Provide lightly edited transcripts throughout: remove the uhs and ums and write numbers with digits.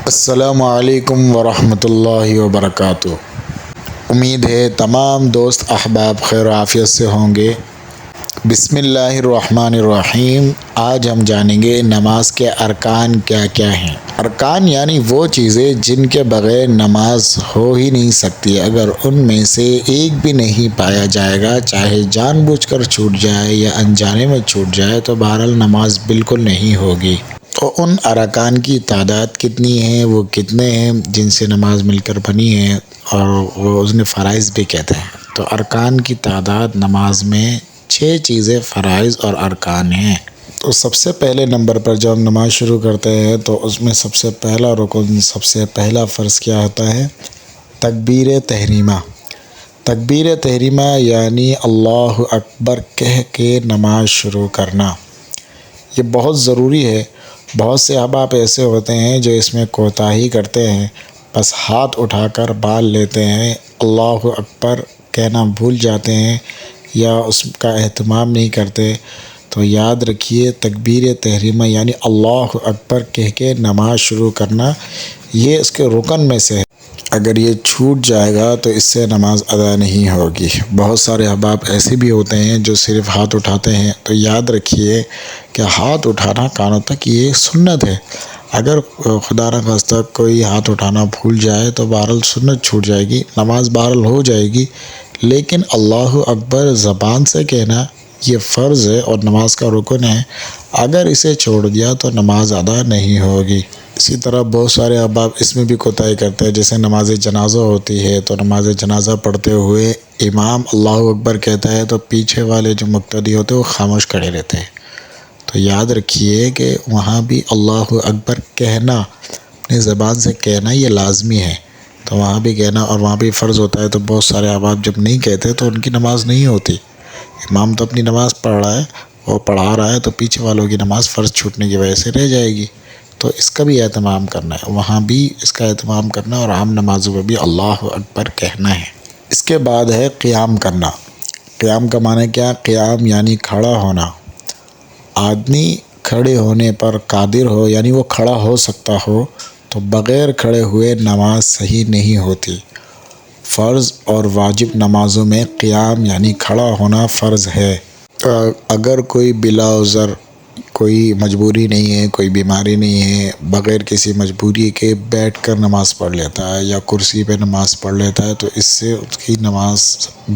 السلام علیکم ورحمۃ اللہ وبرکاتہ۔ امید ہے تمام دوست احباب خیر و عافیت سے ہوں گے۔ بسم اللہ الرحمن الرحیم۔ آج ہم جانیں گے نماز کے ارکان کیا کیا ہیں۔ ارکان یعنی وہ چیزیں جن کے بغیر نماز ہو ہی نہیں سکتی۔ اگر ان میں سے ایک بھی نہیں پایا جائے گا، چاہے جان بوجھ کر چھوٹ جائے یا انجانے میں چھوٹ جائے، تو بہرحال نماز بالکل نہیں ہوگی۔ تو ان ارکان کی تعداد کتنی ہے، وہ کتنے ہیں جن سے نماز مل کر بنی ہے، اور وہ اس نے فرائض بھی کہتے ہیں۔ تو ارکان کی تعداد نماز میں 6 چیزیں فرائض اور ارکان ہیں۔ تو سب سے پہلے نمبر پر جب ہم نماز شروع کرتے ہیں تو اس میں سب سے پہلا رکن، سب سے پہلا فرض کیا ہوتا ہے؟ تکبیر تحریمہ۔ تکبیر تحریمہ یعنی اللہ اکبر کہہ کے نماز شروع کرنا، یہ بہت ضروری ہے۔ بہت سے احباب ایسے ہوتے ہیں جو اس میں کوتاہی کرتے ہیں، بس ہاتھ اٹھا کر بال لیتے ہیں، اللہ اکبر کہنا بھول جاتے ہیں یا اس کا اہتمام نہیں کرتے۔ تو یاد رکھیے، تکبیر تحریمہ یعنی اللہ اکبر کہہ کے نماز شروع کرنا، یہ اس کے رکن میں سے ہے۔ اگر یہ چھوٹ جائے گا تو اس سے نماز ادا نہیں ہوگی۔ بہت سارے احباب ایسے بھی ہوتے ہیں جو صرف ہاتھ اٹھاتے ہیں، تو یاد رکھیے کہ ہاتھ اٹھانا کانوں تک یہ سنت ہے۔ اگر خدا نہ خواستہ کوئی ہاتھ اٹھانا بھول جائے تو بہرحال سنت چھوٹ جائے گی، نماز بہرحال ہو جائے گی، لیکن اللہ اکبر زبان سے کہنا یہ فرض ہے اور نماز کا رکن ہے۔ اگر اسے چھوڑ دیا تو نماز ادا نہیں ہوگی۔ اسی طرح بہت سارے احباب اس میں بھی کوتاہی کرتے ہیں، جیسے نماز جنازہ ہوتی ہے تو نماز جنازہ پڑھتے ہوئے امام اللہ اکبر کہتا ہے تو پیچھے والے جو مقتدی ہوتے ہیں وہ خاموش کھڑے رہتے ہیں۔ تو یاد رکھیے کہ وہاں بھی اللہ اکبر کہنا، اپنی زبان سے کہنا یہ لازمی ہے، تو وہاں بھی کہنا، اور وہاں بھی فرض ہوتا ہے۔ تو بہت سارے احباب جب نہیں کہتے تو ان کی نماز نہیں ہوتی۔ امام تو اپنی نماز پڑھ رہا ہے، وہ پڑھا رہا ہے، تو پیچھے والوں کی نماز فرض چھوٹنے کی وجہ سے رہ جائے گی۔ تو اس کا بھی اہتمام کرنا ہے، وہاں بھی اس کا اہتمام کرنا، اور عام نمازوں میں بھی اللہ اکبر کہنا ہے۔ اس کے بعد ہے قیام کرنا۔ قیام کا معنی کیا؟ قیام یعنی کھڑا ہونا۔ آدمی کھڑے ہونے پر قادر ہو، یعنی وہ کھڑا ہو سکتا ہو، تو بغیر کھڑے ہوئے نماز صحیح نہیں ہوتی۔ فرض اور واجب نمازوں میں قیام یعنی کھڑا ہونا فرض ہے۔ اگر کوئی بلا عذر، کوئی مجبوری نہیں ہے، کوئی بیماری نہیں ہے، بغیر کسی مجبوری کے بیٹھ کر نماز پڑھ لیتا ہے یا کرسی پہ نماز پڑھ لیتا ہے، تو اس سے اس کی نماز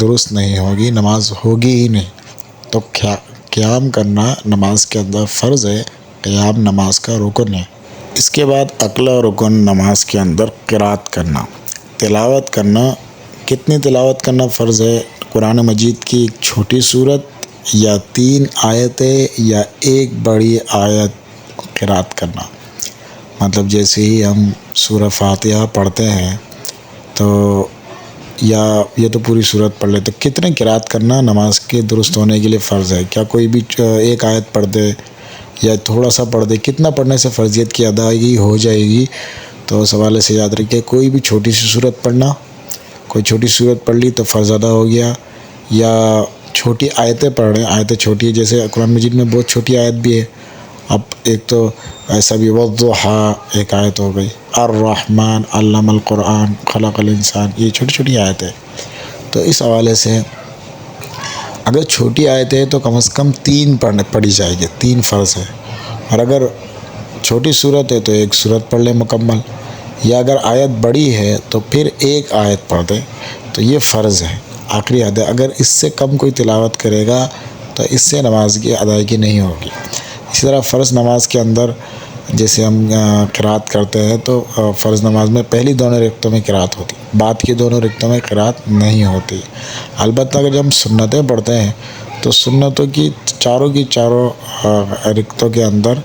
درست نہیں ہوگی، نماز ہوگی ہی نہیں۔ تو قیام کرنا نماز کے اندر فرض ہے، قیام نماز کا رکن ہے۔ اس کے بعد اگلا رکن نماز کے اندر قرات کرنا، تلاوت کرنا۔ کتنی تلاوت کرنا فرض ہے؟ قرآن مجید کی ایک چھوٹی سورت یا 3 آیتیں یا ایک بڑی آیت قرات کرنا۔ مطلب جیسے ہی ہم سورہ فاتحہ پڑھتے ہیں تو یا یہ تو پوری صورت پڑھ لے، تو کتنے قرات کرنا نماز کے درست ہونے کے لیے فرض ہے؟ کیا کوئی بھی ایک آیت پڑھ دے یا تھوڑا سا پڑھ دے، کتنا پڑھنے سے فرضیت کی ادائیگی ہو جائے گی؟ تو اس حوالے سے یاد رکھیے، کوئی بھی چھوٹی سی صورت پڑھنا، کوئی چھوٹی صورت پڑھ لی تو فرض ادا ہو گیا، یا چھوٹی آیتیں پڑھ رہے ہیں، آیتیں چھوٹی، جیسے قرآن مجید میں بہت چھوٹی آیت بھی ہے۔ اب ایک تو ایسا بھی والضحیٰ ایک آیت ہو گئی، الرحمن علم القرآن خلق الانسان، یہ چھوٹی چھوٹی آیت ہے۔ تو اس حوالے سے اگر چھوٹی آیت ہے تو کم از کم 3 پڑھی جائے گی، 3 فرض ہے۔ اور اگر چھوٹی صورت ہے تو ایک صورت پڑھ لے مکمل، یا اگر آیت بڑی ہے تو پھر ایک آیت پڑھ دے، تو یہ فرض ہے، آخری حد ہے۔ اگر اس سے کم کوئی تلاوت کرے گا تو اس سے نماز کی ادائیگی نہیں ہوگی۔ اسی طرح فرض نماز کے اندر جیسے ہم قرات کرتے ہیں تو فرض نماز میں پہلی دونوں رکعتوں میں قرات ہوتی، بعد کی دونوں رکعتوں میں قرات نہیں ہوتی۔ البتہ اگر جب ہم سنتیں پڑھتے ہیں تو سنتوں کی چاروں رکعتوں کے اندر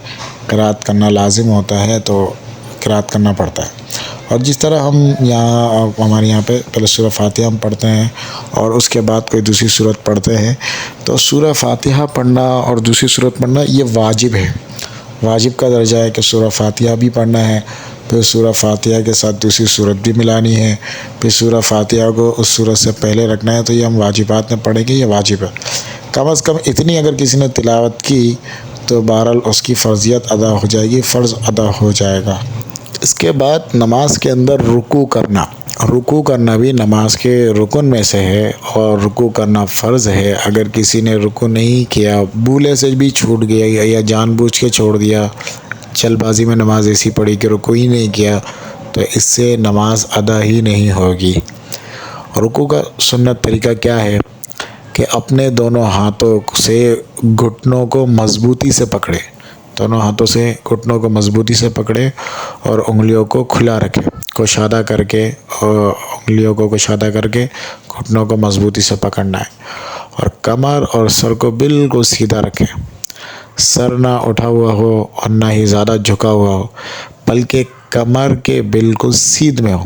قرات کرنا لازم ہوتا ہے، تو قرات کرنا پڑتا ہے۔ اور جس طرح ہمارے یہاں پہ پہلے سورہ فاتحہ ہم پڑھتے ہیں اور اس کے بعد کوئی دوسری سورت پڑھتے ہیں، تو سورہ فاتحہ پڑھنا اور دوسری سورت پڑھنا یہ واجب ہے۔ واجب کا درجہ ہے کہ سورہ فاتحہ بھی پڑھنا ہے، پھر سورہ فاتحہ کے ساتھ دوسری سورت بھی ملانی ہے، پھر سورہ فاتحہ کو اس سورت سے پہلے رکھنا ہے، تو یہ ہم واجبات میں پڑھیں گے، یہ واجب ہے۔ کم از کم اتنی اگر کسی نے تلاوت کی تو بہرحال اس کی فرضیت ادا ہو جائے گی، فرض ادا ہو جائے گا۔ اس کے بعد نماز کے اندر رکوع کرنا بھی نماز کے رکن میں سے ہے، اور رکوع کرنا فرض ہے۔ اگر کسی نے رکوع نہیں کیا، بھولے سے بھی چھوٹ گیا یا جان بوجھ کے چھوڑ دیا، چل بازی میں نماز ایسی پڑھی کہ رکوع ہی نہیں کیا، تو اس سے نماز ادا ہی نہیں ہوگی۔ رکوع کا سنت طریقہ کیا ہے کہ اپنے دونوں ہاتھوں سے گھٹنوں کو مضبوطی سے پکڑے، دونوں ہاتھوں سے گھٹنوں کو مضبوطی سے پکڑے اور انگلیوں کو کھلا رکھے، کشادہ کر کے، اور انگلیوں کو کشادہ کر کے گھٹنوں کو مضبوطی سے پکڑنا ہے، اور کمر اور سر کو بالکل سیدھا رکھیں۔ سر نہ اٹھا ہوا ہو اور نہ ہی زیادہ جھکا ہوا ہو، بلکہ کمر کے بالکل سیدھ میں ہو،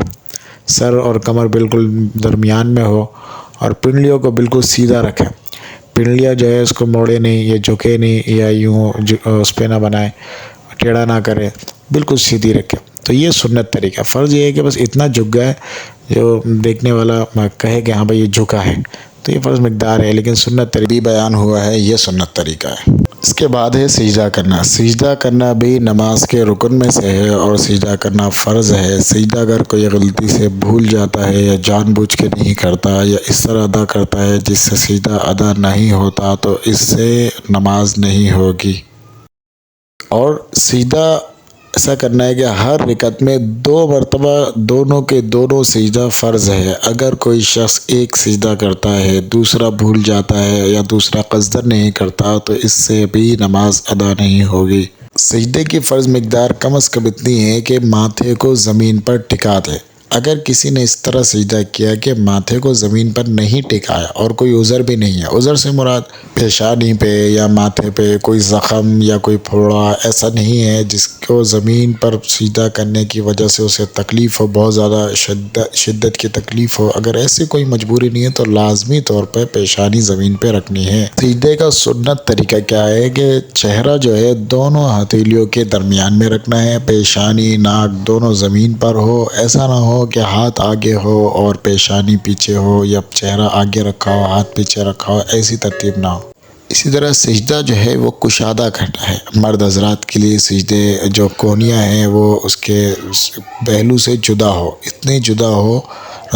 سر اور کمر بالکل درمیان میں ہو، اور پنڈلیوں کو بالکل سیدھا رکھیں۔ پنڈلیاں جو ہے اس کو موڑے نہیں، یا جھکے نہیں، یا یوں اس پہ نہ بنائے، ٹیڑھا نہ کرے، بالکل سیدھی رکھیں۔ تو یہ سنت طریقہ۔ فرض یہ ہے کہ بس اتنا جھک گئے جو دیکھنے والا کہے کہ ہاں بھائی یہ جھکا ہے، تو یہ فرض مقدار ہے، لیکن سنت طریقہ بھی بیان ہوا ہے، یہ سنت طریقہ ہے۔ اس کے بعد ہے سجدہ کرنا۔ سجدہ کرنا بھی نماز کے رکن میں سے ہے، اور سجدہ کرنا فرض ہے۔ سجدہ اگر کوئی غلطی سے بھول جاتا ہے، یا جان بوجھ کے نہیں کرتا، یا اس طرح ادا کرتا ہے جس سے سجدہ ادا نہیں ہوتا، تو اس سے نماز نہیں ہوگی۔ اور سجدہ ایسا کرنا ہے کہ ہر رکعت میں 2 مرتبہ دونوں کے دونوں سجدہ فرض ہے۔ اگر کوئی شخص ایک سجدہ کرتا ہے، دوسرا بھول جاتا ہے، یا دوسرا قصدن نہیں کرتا، تو اس سے بھی نماز ادا نہیں ہوگی۔ سجدے کی فرض مقدار کم از کم اتنی ہے کہ ماتھے کو زمین پر ٹکا دے۔ اگر کسی نے اس طرح سجدہ کیا کہ ماتھے کو زمین پر نہیں ٹکایا، اور کوئی عذر بھی نہیں ہے، عذر سے مراد پیشانی پہ یا ماتھے پہ کوئی زخم یا کوئی پھوڑا ایسا نہیں ہے جس کو زمین پر سجدہ کرنے کی وجہ سے اسے تکلیف ہو، بہت زیادہ شدت کی تکلیف ہو، اگر ایسی کوئی مجبوری نہیں ہے تو لازمی طور پہ پیشانی زمین پہ رکھنی ہے۔ سجدے کا سنت طریقہ کیا ہے کہ چہرہ جو ہے دونوں ہتھیلیوں کے درمیان میں رکھنا ہے، پیشانی ناک دونوں زمین پر ہو، ایسا نہ ہو کہ ہاتھ آگے ہو اور پیشانی پیچھے ہو، یا چہرہ آگے رکھا ہو ہاتھ پیچھے رکھا ہو، ایسی ترتیب نہ ہو۔ اسی طرح سجدہ جو ہے وہ کشادہ کرنا ہے۔ مرد حضرات کے لیے سجدے جو کونیاں ہیں وہ اس کے پہلو سے جدا ہو، اتنے جدا ہو،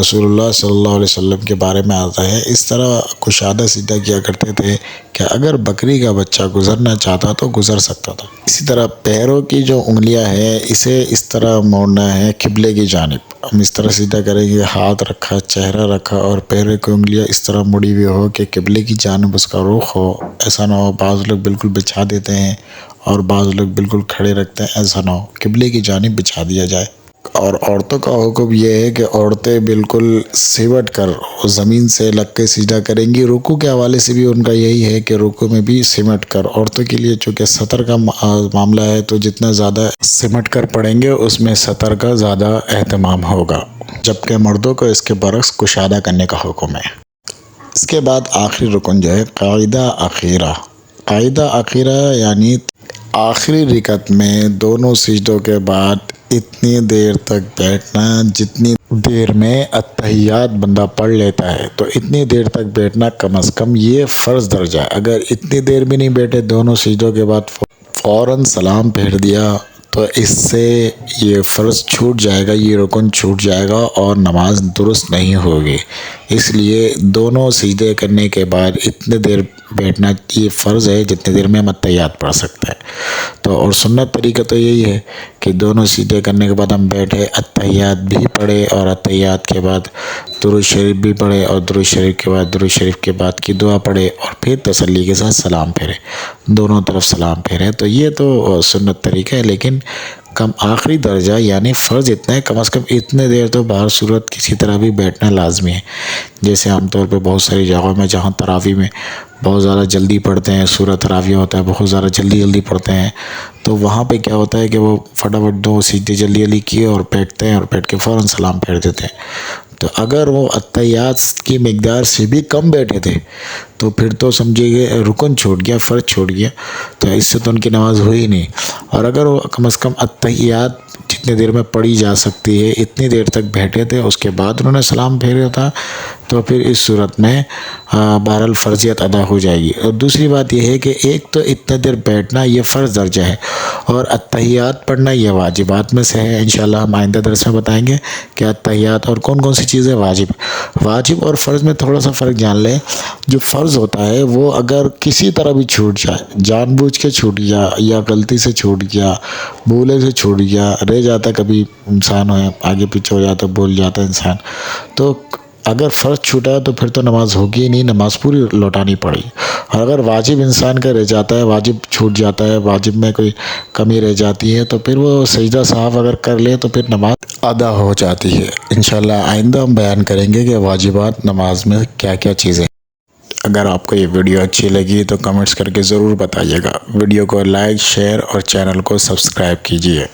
رسول اللہ صلی اللہ علیہ وسلم کے بارے میں آتا ہے اس طرح کشادہ سجدہ کیا کرتے تھے کہ اگر بکری کا بچہ گزرنا چاہتا تو گزر سکتا تھا۔ اسی طرح پیروں کی جو انگلیاں ہیں اسے اس طرح موڑنا ہے قبلے کی جانب۔ ہم اس طرح سجدہ کریں گے، ہاتھ رکھا، چہرہ رکھا، اور پیروں کی انگلیاں اس طرح مڑی ہوئی ہو کہ قبلے کی جانب اس کا رخ ہو۔ ایسا نہ ہو بعض لوگ بالکل بچھا دیتے ہیں اور بعض لوگ بالکل کھڑے رکھتے ہیں، ایسا نہ ہو، قبلے کی جانب بچھا دیا جائے۔ اور عورتوں کا حکم یہ ہے کہ عورتیں بالکل سمٹ کر زمین سے لگ کے سجدہ کریں گی۔ رکوع کے حوالے سے بھی ان کا یہی ہے کہ رکوع میں بھی سمٹ کر، عورتوں کے لیے چونکہ سطر کا معاملہ ہے تو جتنا زیادہ سمٹ کر پڑیں گے اس میں سطر کا زیادہ اہتمام ہوگا، جبکہ مردوں کو اس کے برعکس کشادہ کرنے کا حکم ہے۔ اس کے بعد آخری رکن جو ہے قاعدہ اخیرہ۔ قاعدہ اخیرہ یعنی آخری رکعت میں دونوں سجدوں کے بعد اتنی دیر تک بیٹھنا جتنی دیر میں اتحیات بندہ پڑھ لیتا ہے، تو اتنی دیر تک بیٹھنا کم از کم یہ فرض درجہ ہے۔ اگر اتنی دیر بھی نہیں بیٹھے، دونوں سجدوں کے بعد فوراً سلام پھیر دیا، تو اس سے یہ فرض چھوٹ جائے گا، یہ رکن چھوٹ جائے گا اور نماز درست نہیں ہوگی۔ اس لیے دونوں سجدے کرنے کے بعد اتنے دیر بیٹھنا یہ فرض ہے جتنے دیر میں ہم اتحیات پڑھ سکتے ہیں۔ تو اور سنت طریقہ تو یہی ہے کہ دونوں سجدے کرنے کے بعد ہم بیٹھے، اتحیات بھی پڑھے، اور اتحیات کے بعد درود شریف بھی پڑھے، اور درود شریف کے بعد درود شریف کے بعد کی دعا پڑھے، اور پھر تسلی کے ساتھ سلام پھیرے، دونوں طرف سلام پھیرے۔ تو یہ تو سنت طریقہ ہے، لیکن کم آخری درجہ یعنی فرض اتنا ہے کم از کم اتنے دیر تو باہر صورت کسی طرح بھی بیٹھنا لازمی ہے۔ جیسے عام طور پہ بہت ساری جگہوں میں جہاں تراویح میں بہت زیادہ جلدی پڑھتے ہیں، سورہ تراویح ہوتا ہے بہت زیادہ جلدی پڑھتے ہیں، تو وہاں پہ کیا ہوتا ہے کہ وہ فٹافٹ 2 سجدے جلدی کیے اور بیٹھتے ہیں، اور بیٹھ کے فوراً سلام پھیر دیتے ہیں۔ تو اگر وہ اتحیات کی مقدار سے بھی کم بیٹھے تھے تو پھر تو سمجھے کہ رکن چھوٹ گیا، فرض چھوٹ گیا، تو اس سے تو ان کی نماز ہوئی نہیں۔ اور اگر وہ کم از کم اتحیات جتنے دیر میں پڑھی جا سکتی ہے اتنی دیر تک بیٹھے تھے، اس کے بعد انہوں نے سلام پھیرا تھا، تو پھر اس صورت میں بہرحال فرضیت ادا ہو جائے گی۔ اور دوسری بات یہ ہے کہ ایک تو اتنا دیر بیٹھنا یہ فرض درجہ ہے، اور اتحیات پڑھنا یہ واجبات میں سے ہے۔ انشاءاللہ ہم آئندہ درس میں بتائیں گے کہ اتحیات اور کون کون سی چیزیں واجب اور فرض میں تھوڑا سا فرق جان لیں۔ جو فرض ہوتا ہے وہ اگر کسی طرح بھی چھوٹ جائے، جان بوجھ کے چھوٹ گیا یا غلطی سے چھوٹ گیا، بھولے سے چھوٹ گیا، رہ جاتا، کبھی انسان ہے آگے پیچھے ہو جاتا، بھول جاتا انسان، تو اگر فرض چھوٹا ہے تو پھر تو نماز ہوگی ہی نہیں، نماز پوری لوٹانی پڑے گی۔ اور اگر واجب انسان کا رہ جاتا ہے، واجب چھوٹ جاتا ہے، واجب میں کوئی کمی رہ جاتی ہے، تو پھر وہ سجدہ سہو اگر کر لے تو پھر نماز ادا ہو جاتی ہے۔ انشاءاللہ آئندہ ہم بیان کریں گے کہ واجبات نماز میں کیا کیا چیزیں۔ اگر آپ کو یہ ویڈیو اچھی لگی تو کمنٹس کر کے ضرور بتائیے گا۔ ویڈیو کو لائک، شیئر اور چینل کو سبسکرائب کیجیے۔